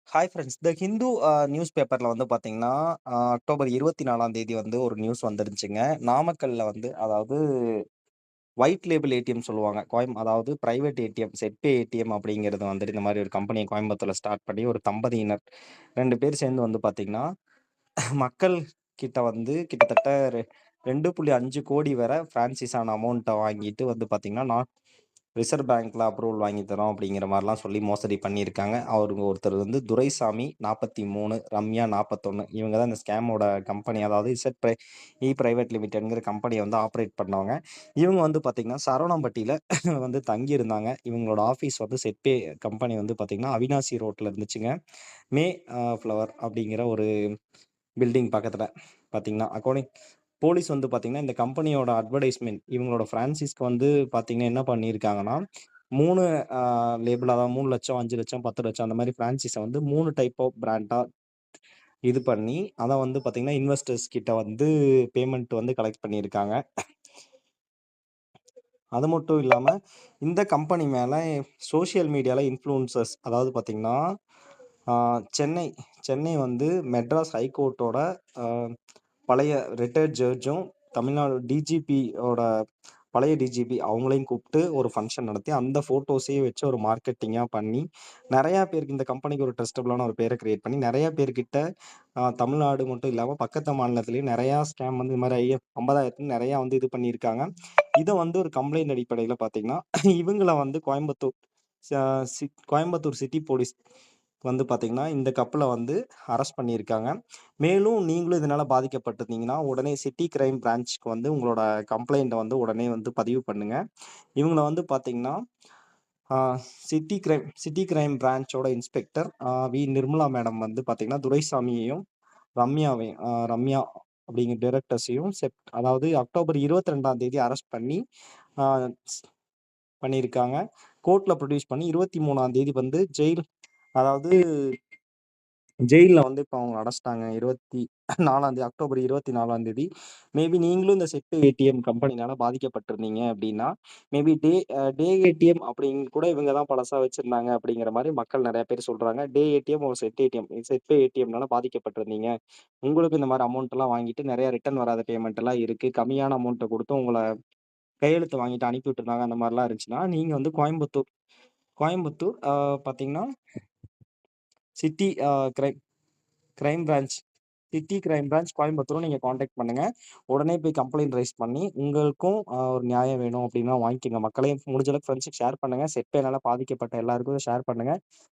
Hi friends. The Hindu news பேப்பர்ல வந்து பார்த்தீங்கன்னா, அக்டோபர் 24ஆம் தேதி வந்து ஒரு நியூஸ் வந்துருந்துச்சுங்க. நாமக்கல்ல வந்து அதாவது ஒயிட் லேபிள் ஏடிஎம் சொல்லுவாங்க. அதாவது பிரைவேட் ஏடிஎம், செட்பே ஏடிஎம் அப்படிங்கிறது வந்துட்டு இந்த மாரி ஒரு கம்பெனிய கோயம்புத்தூர்ல ஸ்டார்ட் பண்ணி ஒரு தம்பதியினர் 2 பேர் சேர்ந்து வந்து பார்த்தீங்கன்னா, மக்கள் கிட்ட வந்து கிட்டத்தட்ட 2.5 கோடி வர பிரான்சைஸான அமௌண்ட்ட வாங்கிட்டு வந்து பார்த்தீங்கன்னா, ரிசர்வ் பேங்க்ல அப்ரூவல் வாங்கி தரோம் அப்படிங்கிற மாரிலாம் சொல்லி மோசடி பண்ணியிருக்காங்க. அவருங்க ஒருத்தர் வந்து துரைசாமி 43, ரம்யா 41 இவங்க தான் இந்த ஸ்கேமோட கம்பெனி. அதாவது இசட் பிரைவேட் லிமிடெட்ங்கிற கம்பெனிய வந்து ஆப்பரேட் பண்ணவங்க. இவங்க வந்து பார்த்தீங்கன்னா, சரவணம்பட்டியில வந்து தங்கியிருந்தாங்க. இவங்களோட ஆஃபீஸ் வந்து செட்பே கம்பெனி வந்து பார்த்தீங்கன்னா, அவினாசி ரோட்ல இருந்துச்சுங்க. மே ஃப்ளவர் அப்படிங்கிற ஒரு பில்டிங் பக்கத்துல பார்த்தீங்கன்னா, போலீஸ் வந்து பார்த்தீங்கன்னா, இந்த கம்பெனியோட அட்வர்டைஸ்மென்ட் இவங்களோட பிரான்சைஸ்க்கு வந்து பார்த்தீங்கன்னா, என்ன பண்ணியிருக்காங்கன்னா, 3 அ லேபிள் அதாவது 3,00,000, 5,00,000, 10,00,000 அந்த மாரி பிரான்சைஸ வந்து 3 டைப் ஆஃப் பிராண்டா இது பண்ணி, அத வந்து பார்த்தீங்கன்னா, இன்வெஸ்டர்ஸ் கிட்ட வந்து பேமெண்ட் வந்து கலெக்ட் பண்ணியிருக்காங்க. அது மட்டும் இல்லாம, இந்த கம்பெனி மேல சோசியல் மீடியால இன்ஃப்ளூயன்சர்ஸ் அதாவது பார்த்தீங்கன்னா, ஆ சென்னை சென்னை வந்து மெட்ராஸ் ஹைகோர்ட்டோட அ பழைய ரிட்டயர்ட் ஜட்ஜும், தமிழ்நாடு டிஜிபியோட பழைய டிஜிபி அவங்களையும் கூப்ட்டு ஒரு ஃபங்ஷன் நடத்தி, அந்த ஃபோட்டோஸையும் வச்சு ஒரு மார்க்கெட்டிங்கா பண்ணி, நெறையா பேருக்கு இந்த கம்பெனிக்கு ஒரு ட்ரஸ்டபிளான ஒரு பேர கிரியேட் பண்ணி, நெறைய பேர்கிட்ட தமிழ்நாடு மட்டும் இல்லாம பக்கத்து மாநிலத்திலயும் நெறையா ஸ்கேம் வந்து இது மாரி 50,000ன்னு நெறையா வந்து இது பண்ணியிருக்காங்க. இத வந்து ஒரு கம்ப்ளைண்ட் அடிப்படையில பார்த்தீங்கன்னா, இவங்கள வந்து ச சி கோயம்புத்தூர் சிட்டி போலீஸ் வந்து பார்த்தீங்கன்னா, இந்த கப்புல வந்து அரெஸ்ட் பண்ணியிருக்காங்க. மேலும் நீங்களும் இதனால பாதிக்கப்பட்டிருந்தீங்கன்னா, உடனே சிட்டி கிரைம் பிரான்ச்க்கு வந்து உங்களோட கம்ப்ளைண்ட்ட வந்து உடனே வந்து பதிவு பண்ணுங்க. இவங்கள வந்து பார்த்தீங்கன்னா, ஆ சிட்டி கிரைம் பிரான்ச்சோட இன்ஸ்பெக்டர் நிர்மலா மேடம் வந்து பார்த்தீங்கன்னா, துரைசாமியையும், ரம்யா அப்படிங்கிற டைரக்டர்ஸையும் அதாவது அக்டோபர் 22ஆம் தேதி அரெஸ்ட் பண்ணி ஆ ஸ் பண்ணியிருக்காங்க. கோர்ட்ல ப்ரொடியூஸ் பண்ணி 23ஆம் தேதி வந்து அதாவது ஜெயில்ல வந்து இப்ப அவங்கள அடைச்சுட்டாங்க. 24 அக்டோபர் 24 மேபி நீங்களும் இந்த செட் ஏடிஎம் கம்பெனினால பாதிக்கப்பட்டிருந்தீங்க அப்படின்னா, மேபி டே ஏடிஎம் அப்படின்னு கூட இவங்க தான் பழசா வச்சிருந்தாங்க அப்படிங்கிற மாரி மக்கள் நெறைய பேர் சொல்றாங்க. டே ஏடிஎம் ஒரு செட் ஏடிஎம். செட் ஏடிஎம்னால பாதிக்கப்பட்டிருந்தீங்க. உங்களுக்கு இந்த மாரி அமௌண்ட்லாம் வாங்கிட்டு நெறைய ரிட்டர்ன் வராத பேமெண்ட் எல்லாம் இருக்கு. கம்மியான அமௌண்ட்ட குடுத்து உங்கள கையெழுத்து வாங்கிட்டு அனுப்பி விட்டுருந்தாங்க. அந்த மாரிலாம் இருந்துச்சுன்னா, நீங்க வந்து கோயம்புத்தூர் கோயம்புத்தூர் பார்த்தீங்கன்னா, city crime crime branch city crime branch கோயம்புத்தூர நீங்க கான்டாக்ட் பண்ணுங்க. உடனே போய் கம்ப்ளைண்ட் ரைஸ் பண்ணி, உங்களுக்கும் ஒரு நியாயம் வேணும் அப்டின்னா வாங்கிக்கங்க. மக்களே முடிஞ்ச அளவுக்கு ஃப்ரெண்ட்ஸ்க்கு ஷேர் பண்ணுங்க. செட்பேனால பாதிக்கப்பட்ட எல்லாருக்கும் ஷேர் பண்ணுங்க.